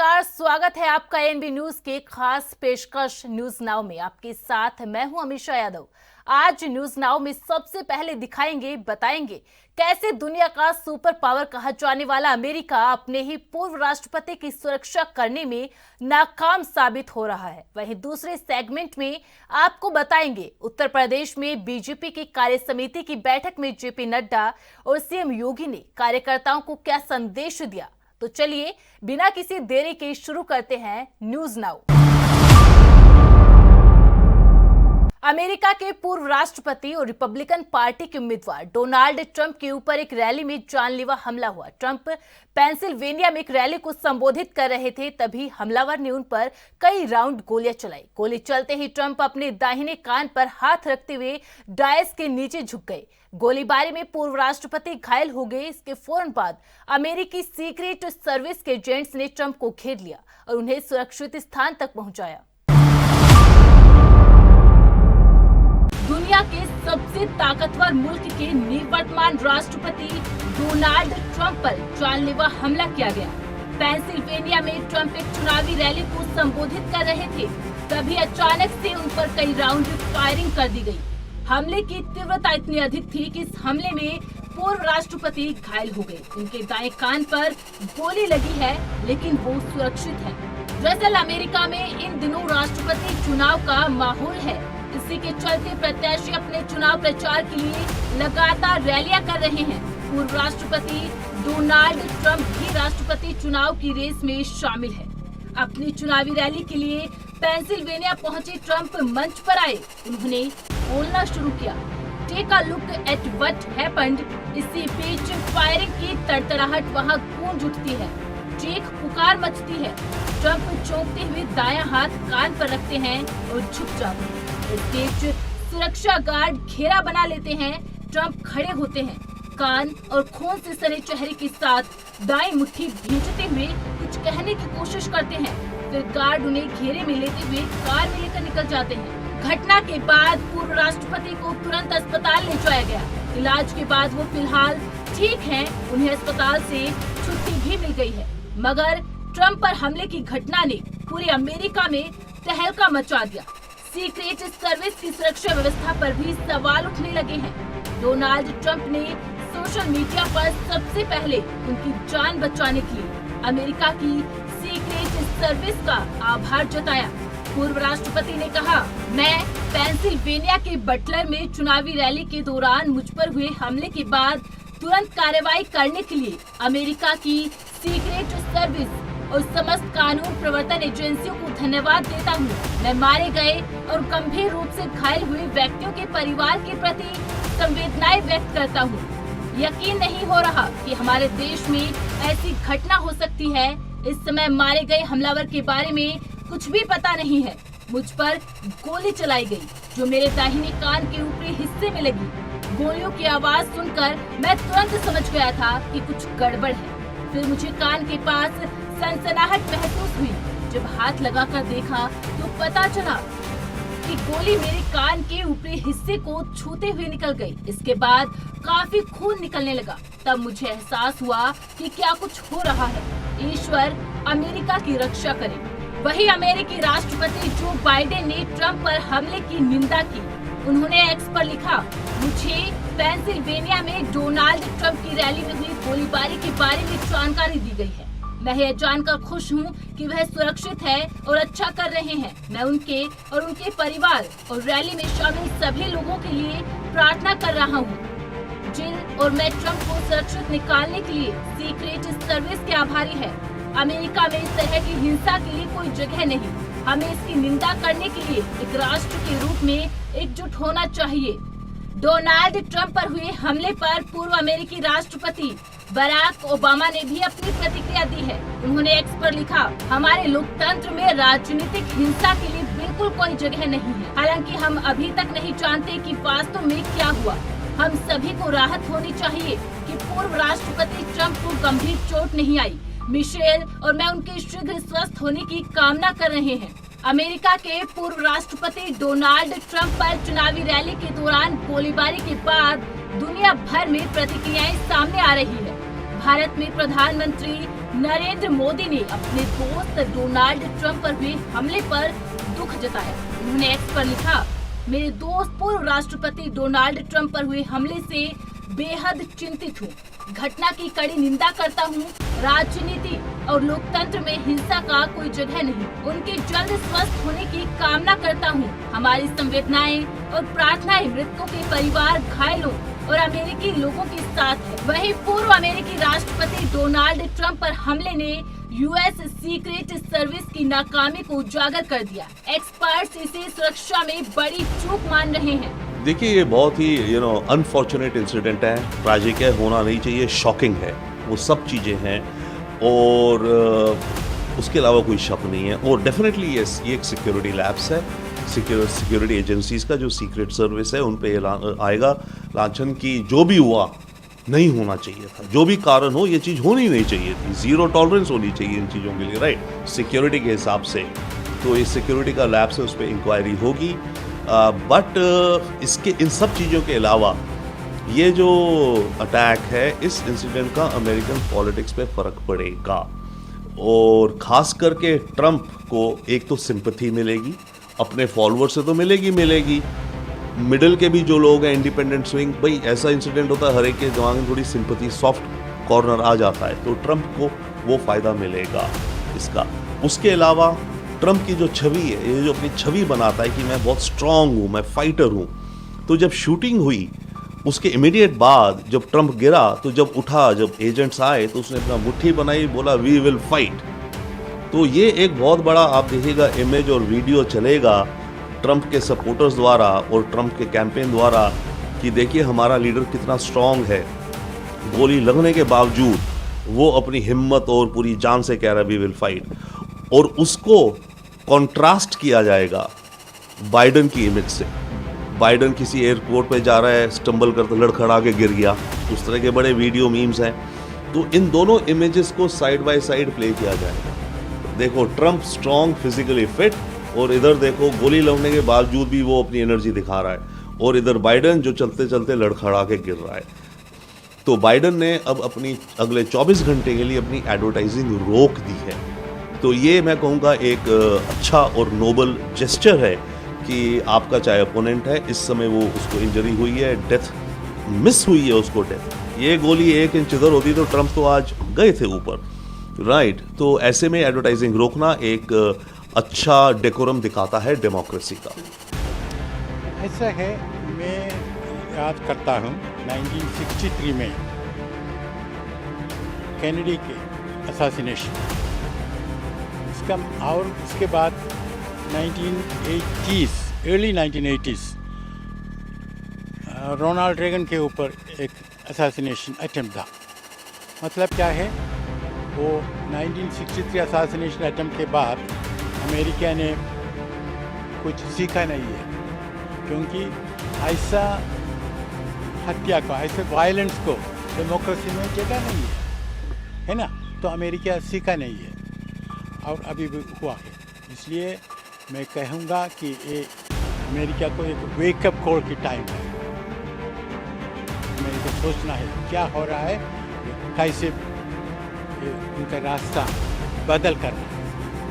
नमस्कार, स्वागत है आपका एनबी न्यूज के खास पेशकश न्यूज नाउ में। आपके साथ मैं हूं अमीषा यादव। आज न्यूज नाउ में सबसे पहले दिखाएंगे, बताएंगे कैसे दुनिया का सुपर पावर कहा जाने वाला अमेरिका अपने ही पूर्व राष्ट्रपति की सुरक्षा करने में नाकाम साबित हो रहा है। वहीं दूसरे सेगमेंट में आपको बताएंगे उत्तर प्रदेश में बीजेपी की कार्य समिति की बैठक में जेपी नड्डा और सीएम योगी ने कार्यकर्ताओं को क्या संदेश दिया। तो चलिए बिना किसी देरी के शुरू करते हैं न्यूज नाउ। अमेरिका के पूर्व राष्ट्रपति और रिपब्लिकन पार्टी के उम्मीदवार डोनाल्ड ट्रंप के ऊपर एक रैली में जानलेवा हमला हुआ। ट्रंप पेंसिल्वेनिया में एक रैली को संबोधित कर रहे थे, तभी हमलावर ने उन पर कई राउंड गोलियां चलाई। गोली चलते ही ट्रंप अपने दाहिने कान पर हाथ रखते हुए डायस के नीचे झुक गए। गोलीबारी में पूर्व राष्ट्रपति घायल हो गए। इसके फौरन बाद अमेरिकी सीक्रेट सर्विस के एजेंट्स ने ट्रंप को घेर लिया और उन्हें सुरक्षित स्थान तक पहुंचाया। दुनिया के सबसे ताकतवर मुल्क के निवर्तमान राष्ट्रपति डोनाल्ड ट्रंप पर जानलेवा हमला किया गया। पेंसिल्वेनिया में ट्रंप एक चुनावी रैली को संबोधित कर रहे थे, तभी अचानक से उन पर कई राउंड फायरिंग कर दी गई। हमले की तीव्रता इतनी अधिक थी कि इस हमले में पूर्व राष्ट्रपति घायल हो गए। उनके दाएं कान पर गोली लगी है, लेकिन वो सुरक्षित है। दरअसल अमेरिका में इन दिनों राष्ट्रपति चुनाव का माहौल है। इसी के चलते प्रत्याशी अपने चुनाव प्रचार के लिए लगातार रैलियां कर रहे हैं। पूर्व राष्ट्रपति डोनाल्ड ट्रंप भी राष्ट्रपति चुनाव की रेस में शामिल है। अपनी चुनावी रैली के लिए पेंसिल्वेनिया पहुंचे ट्रंप मंच पर आए। उन्होंने बोलना शुरू किया, take a look at what happened. इसी बीच फायरिंग की तड़तड़ाहट वहां गूंज उठती है, चीख पुकार मचती है। ट्रंप चौंकते हुए दायां हाथ कान पर रखते हैं और झुक जाते हैं। इस बीच सुरक्षा गार्ड घेरा बना लेते हैं। ट्रंप खड़े होते हैं, कान और खून से सने चेहरे के साथ दाएं मुट्ठी भींचते हुए कुछ कहने की कोशिश करते हैं। फिर गार्ड उन्हें घेरे में लेते हुए कार में लेकर निकल जाते हैं। घटना के बाद पूर्व राष्ट्रपति को तुरंत अस्पताल ले जाया गया। इलाज के बाद वो फिलहाल ठीक हैं। उन्हें अस्पताल से छुट्टी भी मिल गई है। मगर ट्रंप पर हमले की घटना ने पूरे अमेरिका में तहलका मचा दिया। सीक्रेट सर्विस की सुरक्षा व्यवस्था पर भी सवाल उठने लगे हैं। डोनाल्ड ट्रंप ने सोशल मीडिया पर सबसे पहले उनकी जान बचाने के लिए अमेरिका की सीक्रेट सर्विस का आभार जताया। पूर्व राष्ट्रपति ने कहा, मैं पेंसिल्वेनिया के बटलर में चुनावी रैली के दौरान मुझ पर हुए हमले के बाद तुरंत कार्रवाई करने के लिए अमेरिका की सीक्रेट सर्विस और समस्त कानून प्रवर्तन एजेंसियों को धन्यवाद देता हूँ। मैं मारे गए और गंभीर रूप से घायल हुए व्यक्तियों के परिवार के प्रति संवेदनाएं व्यक्त करता हूँ। यकीन नहीं हो रहा कि हमारे देश में ऐसी घटना हो सकती है। इस समय मारे गए हमलावर के बारे में कुछ भी पता नहीं है। मुझ पर गोली चलाई गई जो मेरे दाहिने कान के ऊपरी हिस्से में लगी। गोलियों की आवाज सुनकर मैं तुरंत समझ गया था कि कुछ गड़बड़ है। फिर मुझे कान के पास सनसनाहट महसूस हुई। जब हाथ लगाकर देखा तो पता चला कि गोली मेरे कान के ऊपरी हिस्से को छूते हुए निकल गई। इसके बाद काफी खून निकलने लगा। तब मुझे एहसास हुआ कि क्या कुछ हो रहा है। ईश्वर अमेरिका की रक्षा करे। वही अमेरिकी राष्ट्रपति जो बाइडेन ने ट्रंप पर हमले की निंदा की। उन्होंने एक्स पर लिखा, मुझे पेंसिल्वेनिया में डोनाल्ड ट्रंप की रैली में हुई गोलीबारी के बारे में जानकारी दी गई है। मैं यह जानकर खुश हूँ कि वह सुरक्षित है और अच्छा कर रहे हैं। मैं उनके और उनके परिवार और रैली में शामिल सभी लोगों के लिए प्रार्थना कर रहा हूँ। जिल और मैं ट्रंप को सुरक्षित निकालने के लिए सीक्रेट सर्विस के आभारी है। अमेरिका में इस तरह की हिंसा के लिए कोई जगह नहीं। हमें इसकी निंदा करने के लिए एक राष्ट्र के रूप में एकजुट होना चाहिए। डोनाल्ड ट्रंप पर हुए हमले पर पूर्व अमेरिकी राष्ट्रपति बराक ओबामा ने भी अपनी प्रतिक्रिया दी है। उन्होंने एक्स पर लिखा, हमारे लोकतंत्र में राजनीतिक हिंसा के लिए बिल्कुल कोई जगह नहीं है। हालांकि हम अभी तक नहीं जानते कि वास्तव में क्या हुआ। हम सभी को राहत होनी चाहिए कि पूर्व राष्ट्रपति ट्रंप को गंभीर चोट नहीं आई। मिशेल और मैं उनके शीघ्र स्वस्थ होने की कामना कर रहे हैं। अमेरिका के पूर्व राष्ट्रपति डोनाल्ड ट्रंप पर चुनावी रैली के दौरान गोलीबारी के बाद दुनिया भर में प्रतिक्रियाएं सामने आ रही है। भारत में प्रधानमंत्री नरेंद्र मोदी ने अपने दोस्त डोनाल्ड ट्रंप पर हुए हमले पर दुख जताया। उन्होंने एक्स पर लिखा, मेरे दोस्त पूर्व राष्ट्रपति डोनाल्ड ट्रंप पर हुए हमले से बेहद चिंतित हूँ। घटना की कड़ी निंदा करता हूँ। राजनीति और लोकतंत्र में हिंसा का कोई जगह नहीं। उनके जल्द स्वस्थ होने की कामना करता हूँ। हमारी संवेदनाएं और प्रार्थनाएं मृतकों के परिवार, घायलों और अमेरिकी लोगों के साथ है। वहीं पूर्व अमेरिकी राष्ट्रपति डोनाल्ड ट्रंप पर हमले ने यूएस सीक्रेट सर्विस की नाकामी को उजागर कर दिया। एक्सपर्ट्स इसे सुरक्षा में बड़ी चूक मान रहे हैं। देखिए, ये बहुत ही अनफॉर्चुनेट इंसिडेंट है, ट्रैजिक है, होना नहीं चाहिए, शॉकिंग है, वो सब चीज़ें हैं और उसके अलावा कोई शक नहीं है। और डेफिनेटली ये एक सिक्योरिटी लैब्स है, सिक्योरिटी एजेंसीज का जो सीक्रेट सर्विस है उन पे ये आएगा लांछन की जो भी हुआ नहीं होना चाहिए था। जो भी कारण हो, ये चीज़ होनी नहीं चाहिए थी। ज़ीरो टॉलरेंस होनी चाहिए इन चीज़ों के लिए, राइट, सिक्योरिटी के हिसाब से। तो इस सिक्योरिटी का लैब से उस पर इंक्वायरी होगी। बट इसके इन सब चीज़ों के अलावा ये जो अटैक है, इस इंसिडेंट का अमेरिकन पॉलिटिक्स पे फ़र्क पड़ेगा और ख़ास करके ट्रंप को एक तो सिंपैथी मिलेगी, अपने फॉलोअर से तो मिलेगी, मिडिल के भी जो लोग हैं, इंडिपेंडेंट स्विंग, भाई ऐसा इंसिडेंट होता है हर एक के दिमाग में थोड़ी सिंपैथी, सॉफ्ट कॉर्नर आ जाता है, तो ट्रंप को वो फ़ायदा मिलेगा इसका। उसके अलावा ट्रंप की जो छवि है, ये जो अपनी छवि बनाता है कि मैं बहुत स्ट्रांग हूँ, मैं फाइटर हूँ, तो जब शूटिंग हुई उसके इमीडिएट बाद जब ट्रंप गिरा, तो जब उठा, जब एजेंट्स आए तो उसने अपना मुट्ठी बनाई, बोला वी विल फाइट। तो ये एक बहुत बड़ा आप देखिएगा इमेज और वीडियो चलेगा ट्रंप के सपोर्टर्स द्वारा और ट्रंप के कैंपेन द्वारा कि देखिए हमारा लीडर कितना स्ट्रांग है, गोली लगने के बावजूद वो अपनी हिम्मत और पूरी जान से कह रहा है वी विल फाइट। और उसको कॉन्ट्रास्ट किया जाएगा बाइडन की इमेज से। बाइडन किसी एयरपोर्ट पे जा रहा है, स्टम्बल करते लड़खड़ा के गिर गया, उस तरह के बड़े वीडियो मीम्स हैं। तो इन दोनों इमेजेस को साइड बाय साइड प्ले किया जाएगा। देखो ट्रंप स्ट्रांग, फिजिकली फिट, और इधर देखो गोली लगने के बावजूद भी वो अपनी एनर्जी दिखा रहा है, और इधर बाइडन जो चलते चलते लड़खड़ा के गिर रहा है। तो बाइडन ने अब अपनी अगले 24 घंटे के लिए अपनी एडवर्टाइजिंग रोक दी है। तो ये मैं कहूँगा एक अच्छा और नोबल जेस्चर है कि आपका चाहे अपोनेंट है, इस समय वो उसको इंजरी हुई है, डेथ मिस हुई है उसको डेथ। ये गोली 1 इंच इधर होती तो ट्रंप तो आज गए थे ऊपर, राइट। तो ऐसे में एडवर्टाइजिंग रोकना एक अच्छा डेकोरम दिखाता है डेमोक्रेसी का। ऐसा है, मैं याद करता हूँ 1963 में कैनेडी के असैसिनेशन, इसका और उसके बाद 1980s, early 1980s Ronald Reagan के ऊपर एक असैसिनेशन अटेम्प्ट था। मतलब क्या है, वो 1963 असैसिनेशन अटेम्प्ट के बाद अमेरिका ने कुछ सीखा नहीं है, क्योंकि ऐसा हत्या को, ऐसे वायलेंस को डेमोक्रेसी में जगह नहीं है ना। तो अमेरिका सीखा नहीं है और अभी भी हुआ है। इसलिए मैं कहूँगा कि ये अमेरिका को एक वेकअप कॉल की टाइम है। अमेरिका सोचना है क्या हो रहा है, कैसे उनका रास्ता बदल करना है,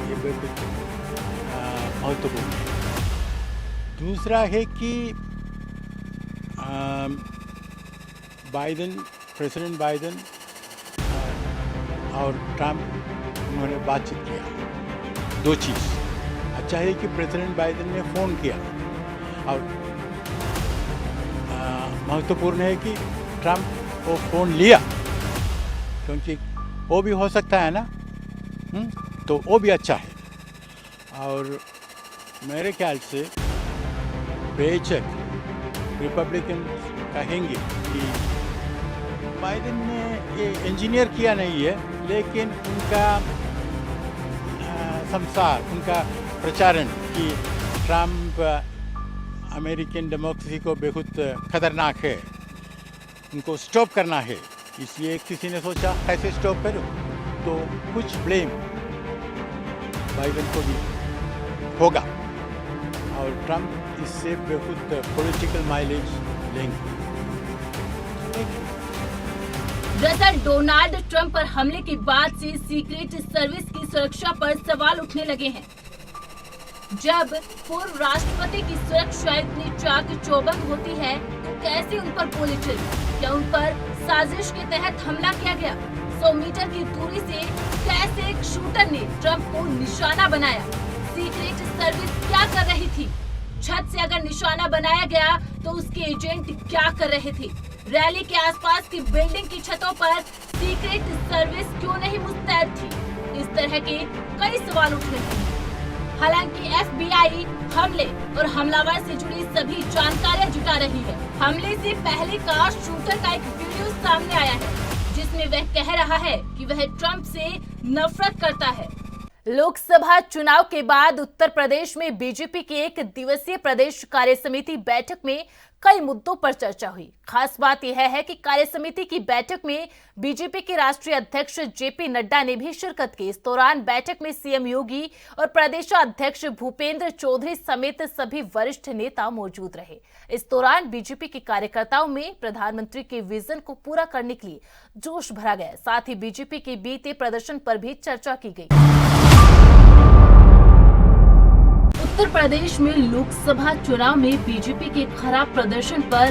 ये बिल्कुल महत्वपूर्ण है। दूसरा है कि बाइडन, प्रेसिडेंट बाइडन और ट्रंप उन्होंने बातचीत किया। 2 चीज़ अच्छा है कि प्रेसिडेंट बाइडन ने फ़ोन किया, और महत्वपूर्ण है कि ट्रंप वो फ़ोन लिया, क्योंकि वो भी हो सकता है ना, तो वो भी अच्छा है। और मेरे ख्याल से बेशक रिपब्लिकन कहेंगे कि बाइडन ने ये इंजीनियर किया नहीं है, लेकिन उनका संसार, उनका प्रचारण कि ट्रंप अमेरिकन डेमोक्रेसी को बहुत खतरनाक है, उनको स्टॉप करना है। इसलिए किसी ने सोचा कैसे स्टॉप करो, तो कुछ ब्लेम बाइडन को भी होगा और ट्रंप इससे बहुत पॉलिटिकल माइलेज लेंगे। दरअसल डोनाल्ड ट्रंप पर हमले के बाद से सीक्रेट सर्विस की सुरक्षा पर सवाल उठने लगे हैं। जब पूर्व राष्ट्रपति की सुरक्षा इतनी चाक चौबंद होती है तो कैसे उन पर गोली चली? क्या उन पर साजिश के तहत हमला किया गया? 100 मीटर की दूरी से कैसे एक शूटर ने ट्रंप को निशाना बनाया? सीक्रेट सर्विस क्या कर रही थी? छत से अगर निशाना बनाया गया तो उसके एजेंट क्या कर रहे थे? रैली के आसपास की बिल्डिंग की छतों पर सीक्रेट सर्विस क्यों नहीं मुस्तैद थी? इस तरह के कई सवाल उठ रहे हैं। हालांकि FBI हमले और हमलावर से जुड़ी सभी जानकारियां जुटा रही है। हमले से पहले का शूटर का एक वीडियो सामने आया है जिसमें वह कह रहा है कि वह ट्रंप से नफरत करता है। लोकसभा चुनाव के बाद उत्तर प्रदेश में बीजेपी की एक दिवसीय प्रदेश कार्य समिति बैठक में कई मुद्दों पर चर्चा हुई। खास बात यह है कि कार्य समिति की बैठक में बीजेपी के राष्ट्रीय अध्यक्ष जेपी नड्डा ने भी शिरकत की। इस दौरान बैठक में सीएम योगी और प्रदेशाध्यक्ष भूपेंद्र चौधरी समेत सभी वरिष्ठ नेता मौजूद रहे। इस दौरान बीजेपी के कार्यकर्ताओं में प्रधानमंत्री के विजन को पूरा करने के लिए जोश भरा गया। साथ ही बीजेपी के बीते प्रदर्शन पर भी चर्चा की गई। उत्तर प्रदेश में लोकसभा चुनाव में बीजेपी के खराब प्रदर्शन पर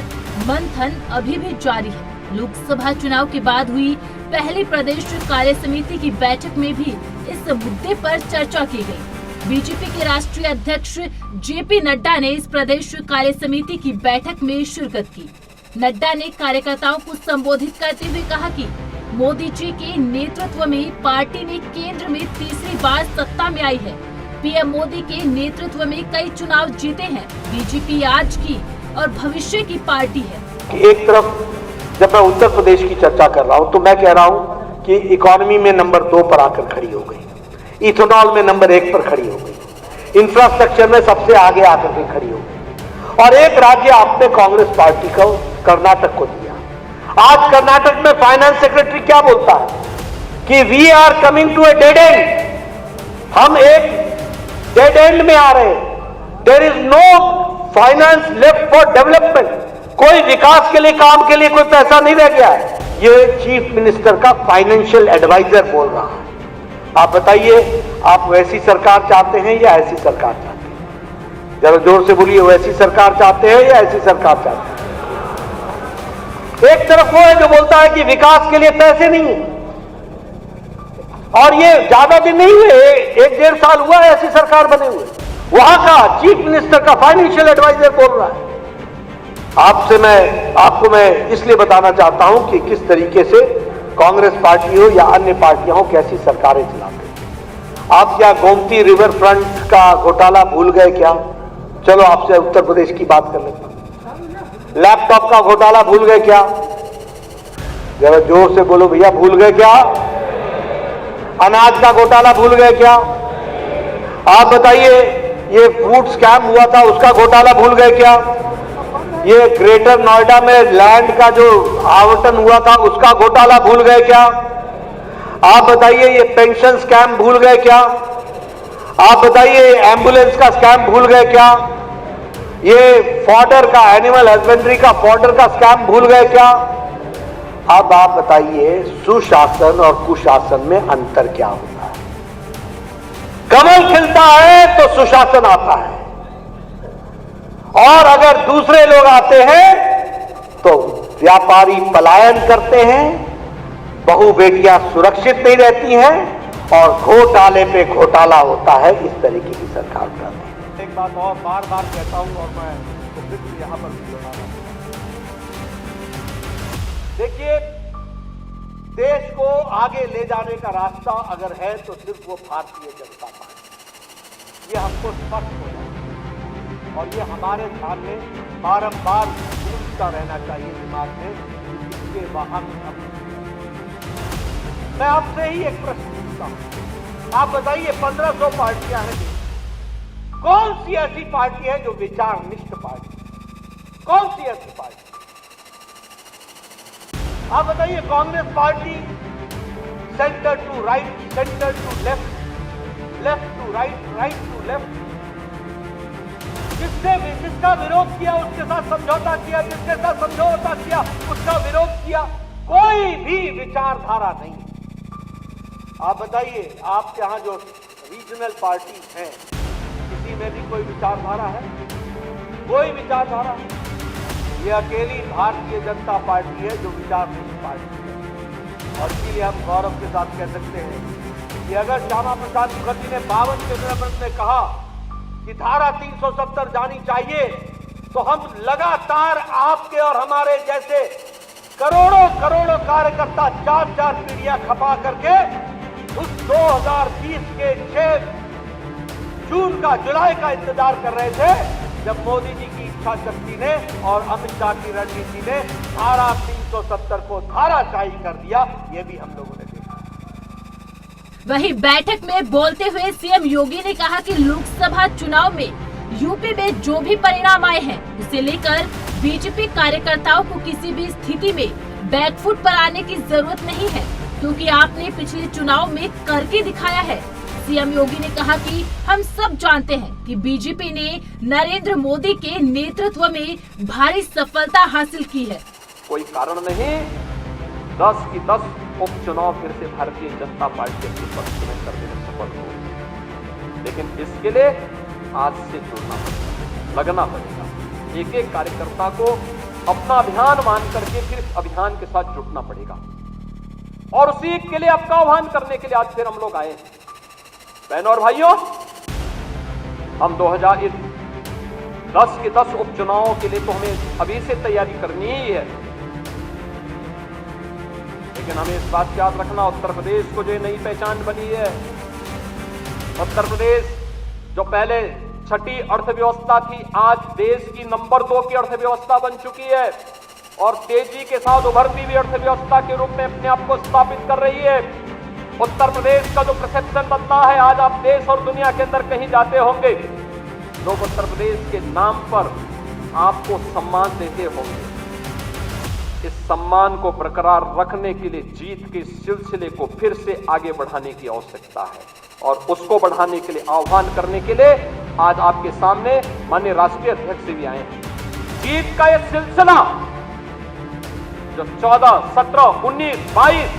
मंथन अभी भी जारी है। लोकसभा चुनाव के बाद हुई पहली प्रदेश कार्य समिति की बैठक में भी इस मुद्दे पर चर्चा की गई। बीजेपी के राष्ट्रीय अध्यक्ष जेपी नड्डा ने इस प्रदेश कार्य समिति की बैठक में शिरकत की। नड्डा ने कार्यकर्ताओं को संबोधित करते हुए कहा कि मोदी जी के नेतृत्व में पार्टी ने केंद्र में तीसरी बार सत्ता में आई है। पीएम मोदी के नेतृत्व में कई चुनाव जीते हैं। बीजेपी आज की और भविष्य की पार्टी है। एक तरफ जब मैं उत्तर प्रदेश की चर्चा कर रहा हूं तो मैं कह रहा हूं कि इकोनॉमी में नंबर 2 पर आकर खड़ी हो गई, इथेनॉल में नंबर 1 पर खड़ी हो गई, इंफ्रास्ट्रक्चर में सबसे आगे आकर के खड़ी हो गई। और एक राज्य आपने कांग्रेस पार्टी को, कर्नाटक को दिया। आज कर्नाटक में फाइनेंस सेक्रेटरी क्या बोलता है कि we are coming to a dead end, हम एक डेड एंड में आ रहे हैं। There is no finance left for development, कोई विकास के लिए, काम के लिए कोई पैसा नहीं रह गया है। ये चीफ मिनिस्टर का फाइनेंशियल एडवाइजर बोल रहा है। आप बताइए, आप वैसी सरकार चाहते हैं या ऐसी सरकार चाहते हैं? जरा जोर से बोलिए, वैसी सरकार चाहते हैं या ऐसी सरकार चाहते हैं? एक तरफ वो है जो बोलता है कि विकास के लिए पैसे नहीं है, और ये ज्यादा दिन नहीं हुए, 1-1.5 साल हुआ है ऐसी सरकार बने हुए। वहां का चीफ मिनिस्टर का फाइनेंशियल एडवाइजर बोल रहा है। आपको मैं इसलिए बताना चाहता हूं कि किस तरीके से कांग्रेस पार्टी हो या अन्य पार्टियां हो, कैसी सरकारें चलाते हैं। आप क्या गोमती रिवर फ्रंट का घोटाला भूल गए क्या? चलो आपसे उत्तर प्रदेश की बात कर लेते हैं। लैपटॉप का घोटाला भूल गए क्या? जरा जोर से बोलो भैया, भूल गए क्या? अनाज का घोटाला भूल गए क्या? आप बताइए, ये फूड स्कैम हुआ था उसका घोटाला भूल गए क्या? ये ग्रेटर नोएडा में लैंड का जो आवंटन हुआ था उसका घोटाला भूल गए क्या? आप बताइए, ये पेंशन स्कैम भूल गए क्या? आप बताइए, एम्बुलेंस का स्कैम भूल गए क्या? ये फॉडर का, एनिमल हस्बेंड्री का फॉडर का स्कैम भूल गए क्या? अब आप बताइए, सुशासन और कुशासन में अंतर क्या होता है? कमल खिलता है तो सुशासन आता है, और अगर दूसरे लोग आते हैं तो व्यापारी पलायन करते हैं, बहु बेटियां सुरक्षित नहीं रहती हैं, और घोटाले पे घोटाला होता है। इस तरीके की सरकार करती है। एक बात और बार बार कहता हूं, और मैं तो फिर यहां पर देखिए, देश को आगे ले जाने का रास्ता अगर है तो सिर्फ वो भारतीय जनता पार्टी, ये हमको स्पष्ट हो जाए, और ये हमारे सामने बारंबार गूंजता रहना चाहिए दिमाग में कि इसके बाहर। मैं आपसे ही एक प्रश्न पूछता हूं, आप बताइए, 1500 पार्टियां हैं, कौन सी ऐसी पार्टी है जो विचारनिष्ठ पार्टी? कौन सी ऐसी पार्टी? आप बताइए, Congress party centre to right, centre to left, left to right, right to left. जिसका विरोध किया उसके साथ समझौता किया, जिसके साथ समझौता किया उसका विरोध किया। कोई भी विचारधारा नहीं। आप बताइए, आपके यहां जो रीजनल पार्टी हैं, किसी में भी कोई विचारधारा है? कोई विचारधारा? ये अकेली भारतीय जनता पार्टी है जो विचारहीन पार्टी है। और इसीलिए हम गौरव के साथ कह सकते हैं कि अगर श्यामा प्रसाद मुखर्जी ने 52 के अमेंडमेंट में कहा कि धारा 370 जानी चाहिए, तो हम लगातार आपके और हमारे जैसे करोड़ों करोड़ों कार्यकर्ता 4-4 पीढ़ियां खपा करके उस 2020 के 6 जून का, जुलाई का इंतजार कर रहे थे, जब मोदी जी की इच्छा शक्ति ने और अमित शाह की रणनीति ने धारा 370 को धाराशाही कर दिया। ये भी हम लोगों ने देखा। वहीं बैठक में बोलते हुए सीएम योगी ने कहा कि लोकसभा चुनाव में यूपी में जो भी परिणाम आए हैं, उसे लेकर बीजेपी कार्यकर्ताओं को किसी भी स्थिति में बैकफुट पर आने की जरूरत नहीं है, क्योंकि आपने पिछले चुनाव में करके दिखाया है। सीएम योगी ने कहा कि हम सब जानते हैं कि बीजेपी ने नरेंद्र मोदी के नेतृत्व में भारी सफलता हासिल की है। कोई कारण नहीं 10 की 10 उपचुनाव फिर से भारतीय जनता पार्टी के पक्ष में करने में सफल हो, लेकिन इसके लिए आज से जुड़ना पड़ेगा, लगना पड़ेगा। एक एक कार्यकर्ता को अपना अभियान मान करके फिर इस अभियान के साथ जुटना पड़ेगा, और उसी के लिए आपका आह्वान करने के लिए आज फिर हम लोग आए हैं। बहनों और भाइयों, हम 2010 के 10 उपचुनावों के लिए तो हमें अभी से तैयारी करनी ही है, लेकिन हमें इस बात याद रखना, उत्तर प्रदेश को जो नई पहचान बनी है, उत्तर प्रदेश जो पहले छठी अर्थव्यवस्था थी, आज देश की नंबर 2 की अर्थव्यवस्था बन चुकी है और तेजी के साथ उभरती हुई अर्थव्यवस्था के रूप में अपने आप को स्थापित कर रही है। उत्तर प्रदेश का जो परसेप्शन बदला है, आज आप देश और दुनिया के अंदर कहीं जाते होंगे, लोग उत्तर प्रदेश के नाम पर आपको सम्मान देते होंगे। इस सम्मान को बरकरार रखने के लिए जीत के सिलसिले को फिर से आगे बढ़ाने की आवश्यकता है, और उसको बढ़ाने के लिए आह्वान करने के लिए आज आपके सामने माननीय राष्ट्रीय अध्यक्ष भी आए हैं। जीत का यह सिलसिला जो 14, 17, 19, 22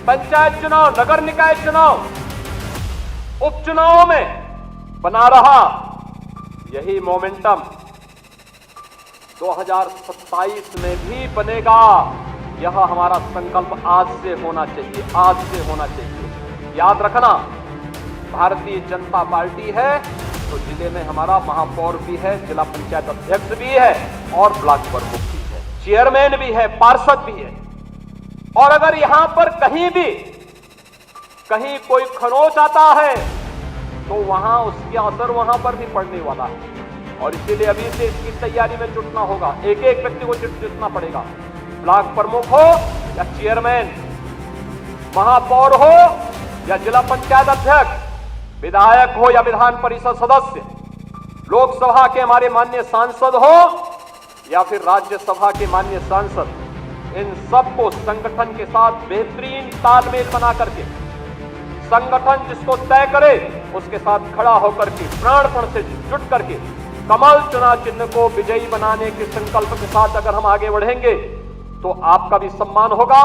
पंचायत चुनाव, नगर निकाय चुनाव, उपचुनाव में बना रहा, यही मोमेंटम 2027 में भी बनेगा। यह हमारा संकल्प आज से होना चाहिए, आज से होना चाहिए। याद रखना, भारतीय जनता पार्टी है तो जिले में हमारा महापौर भी है, जिला पंचायत अध्यक्ष भी है और ब्लॉक प्रमुख भी है, चेयरमैन भी है, पार्षद भी है। और अगर यहां पर कहीं कोई खरोच आता है तो वहां उसके असर वहां पर भी पड़ने वाला है, और इसीलिए अभी से इसकी तैयारी में जुटना होगा। एक एक व्यक्ति को जुटना पड़ेगा, ब्लॉक प्रमुख हो या चेयरमैन, महापौर हो या जिला पंचायत अध्यक्ष, विधायक हो या विधान परिषद सदस्य, लोकसभा के हमारे माननीय सांसद हो या फिर राज्यसभा के माननीय सांसद, इन सबको संगठन के साथ बेहतरीन तालमेल बना करके, संगठन जिसको तय करे उसके साथ खड़ा होकर के प्राणपण से जुट करके कमल चुनाव चिन्ह को विजयी बनाने के संकल्प के साथ अगर हम आगे बढ़ेंगे तो आपका भी सम्मान होगा,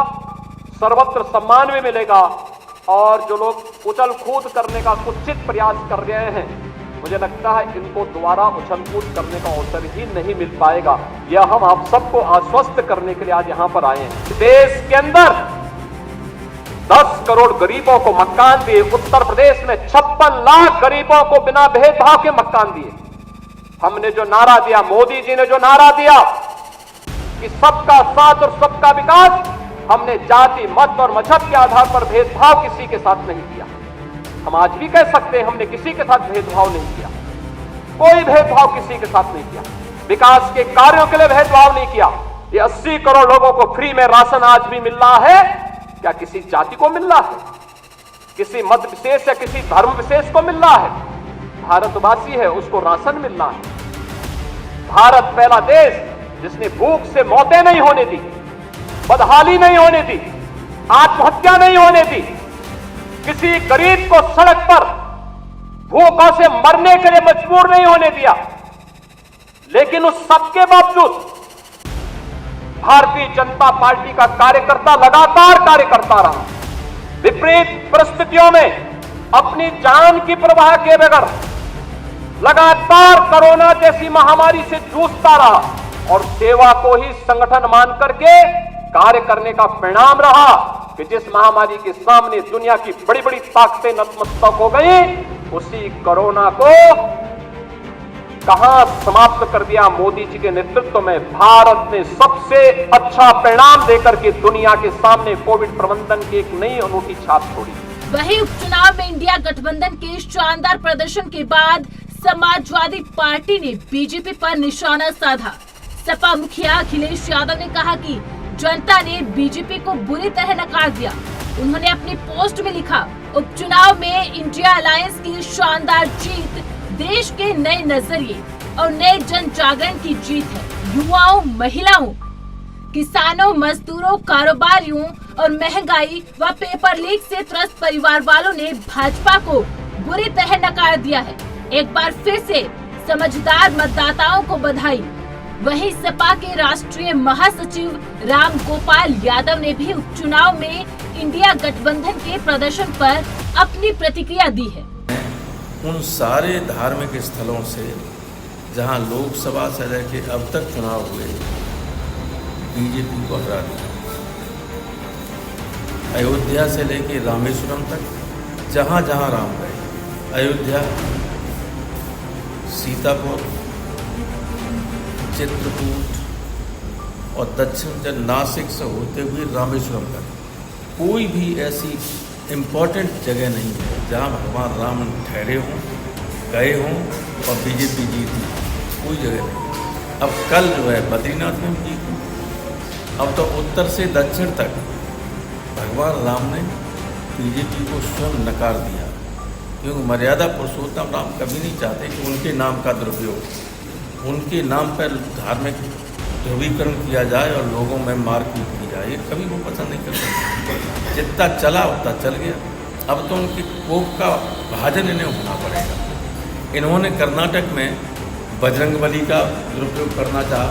सर्वत्र सम्मान भी मिलेगा। और जो लोग उछल कूद करने का कुत्सित प्रयास कर रहे हैं, मुझे लगता है इनको दोबारा उछल कूद करने का अवसर ही नहीं मिल पाएगा। यह हम आप सबको आश्वस्त करने के लिए आज यहां पर आए हैं। देश के अंदर 10 करोड़ गरीबों को मकान दिए, उत्तर प्रदेश में 56 लाख गरीबों को बिना भेदभाव के मकान दिए। हमने जो नारा दिया, मोदी जी ने जो नारा दिया कि सबका साथ और सबका विकास, हमने जाति, मत और मजहब के आधार पर भेदभाव किसी के साथ नहीं किया। हम आज भी कह सकते हैं हमने किसी के साथ भेदभाव नहीं किया, कोई भेदभाव किसी के साथ नहीं किया। विकास के कार्यों के लिए भेदभाव नहीं किया। ये 80 करोड़ लोगों को फ्री में राशन आज भी मिल रहा है, क्या किसी जाति को मिल रहा है, किसी मत विशेष या किसी धर्म विशेष को मिल रहा है? भारतवासी है उसको राशन मिल रहा है। भारत पहला देश जिसने भूख से मौतें नहीं होने दी, बदहाली नहीं होने दी, आत्महत्या नहीं होने दी, किसी गरीब को सड़क पर भूखों से मरने के लिए मजबूर नहीं होने दिया। लेकिन उस सबके बावजूद भारतीय जनता पार्टी का कार्यकर्ता लगातार कार्य करता रहा। विपरीत परिस्थितियों में अपनी जान की परवाह किए बगैर लगातार कोरोना जैसी महामारी से जूझता रहा और सेवा को ही संगठन मान करके कार्य करने का परिणाम रहा कि जिस महामारी के सामने दुनिया की बड़ी बड़ी ताकतें नतमस्तक हो गई, उसी कोरोना को कहां समाप्त कर दिया। मोदी जी के नेतृत्व में भारत ने सबसे अच्छा परिणाम देकर के दुनिया के सामने कोविड प्रबंधन की एक नई अनूठी छाप छोड़ी। वहीं उपचुनाव में इंडिया गठबंधन के शानदार प्रदर्शन के बाद समाजवादी पार्टी ने बीजेपी पर निशाना साधा। सपा मुखिया अखिलेश यादव ने कहा कि जनता ने बीजेपी को बुरी तरह नकार दिया। उन्होंने अपनी पोस्ट में लिखा, उपचुनाव में इंडिया अलायंस की शानदार जीत देश के नए नजरिए और नए जन जागरण की जीत है। युवाओं, महिलाओं, किसानों, मजदूरों, कारोबारियों और महंगाई व पेपर लीक से त्रस्त परिवार वालों ने भाजपा को बुरी तरह नकार दिया है। एक बार फिर से समझदार मतदाताओं को बधाई। वहीं सपा के राष्ट्रीय महासचिव राम गोपाल यादव ने भी उपचुनाव में इंडिया गठबंधन के प्रदर्शन पर अपनी प्रतिक्रिया दी है। उन सारे धार्मिक स्थलों से जहां लोकसभा से लेकर अब तक चुनाव हुए, बीजेपी को हरा दिया। अयोध्या से लेकर रामेश्वरम तक जहां जहां राम गए, अयोध्या, सीतापुर, चित्रकूट और दक्षिण से नासिक से होते हुए रामेश्वरम तक कोई भी ऐसी इम्पोर्टेंट जगह नहीं है जहां भगवान राम ठहरे हों, गए हों और बीजेपी जीती, कोई जगह नहीं। अब कल जो है बद्रीनाथ में जीती। अब तो उत्तर से दक्षिण तक भगवान राम ने बीजेपी को स्वयं नकार दिया, क्योंकि मर्यादा पुरुषोत्तम राम कभी नहीं चाहते कि उनके नाम का दुरुपयोग, उनके नाम पर धार्मिक ध्रुवीकरण किया जाए और लोगों में मारपीट की जाए, ये कभी वो पसंद नहीं करते। जितना चला उतना चल गया। अब तो उनके कोप का भाजन इन्हें होना पड़ेगा। इन्होंने कर्नाटक में बजरंगबली का दुरुपयोग करना चाहा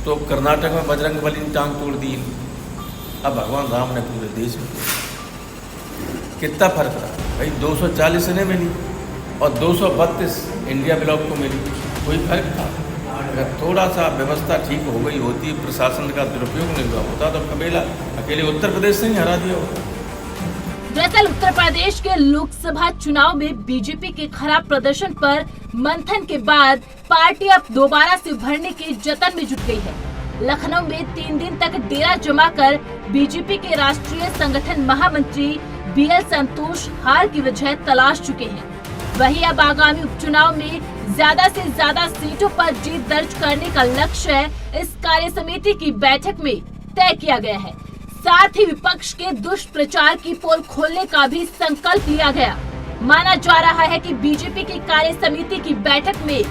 तो कर्नाटक में बजरंगबली ने टांग तोड़ दी। अब भगवान राम ने पूरे देश में कितना फर्क रहा भाई, 240 इन्हें मिली और 232 इंडिया ब्लॉक को मिली, कोई फर्क था। अगर थोड़ा सा व्यवस्था ठीक हो गई होती, प्रशासन का दुरुपयोग नहीं हुआ होता, तो कबीला अकेले उत्तर प्रदेश से ही हरा दिया होता। दरअसल उत्तर प्रदेश के लोकसभा चुनाव में बीजेपी के खराब प्रदर्शन पर मंथन के बाद पार्टी अब दोबारा से भरने के जतन में जुट गई है। लखनऊ में 3 दिन तक डेरा जमाकर बीजेपी के राष्ट्रीय संगठन महामंत्री BL संतोष हार की वजह तलाश चुके हैं। वहीं अब आगामी उपचुनाव में ज्यादा से ज्यादा सीटों पर जीत दर्ज करने का लक्ष्य इस कार्य समिति की बैठक में तय किया गया है। साथ ही विपक्ष के दुष्प्रचार की पोल खोलने का भी संकल्प लिया गया। माना जा रहा है कि बीजेपी की कार्य समिति की बैठक में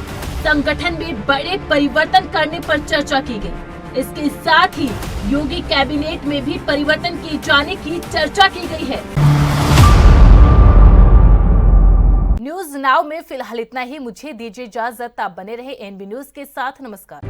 संगठन में बड़े परिवर्तन करने पर चर्चा की गई। इसके साथ ही योगी कैबिनेट में भी परिवर्तन किए जाने की चर्चा की गई है। न्यूज नाउ में फिलहाल इतना ही। मुझे दीजिए इजाजत। आप बने रहे NB न्यूज के साथ। नमस्कार।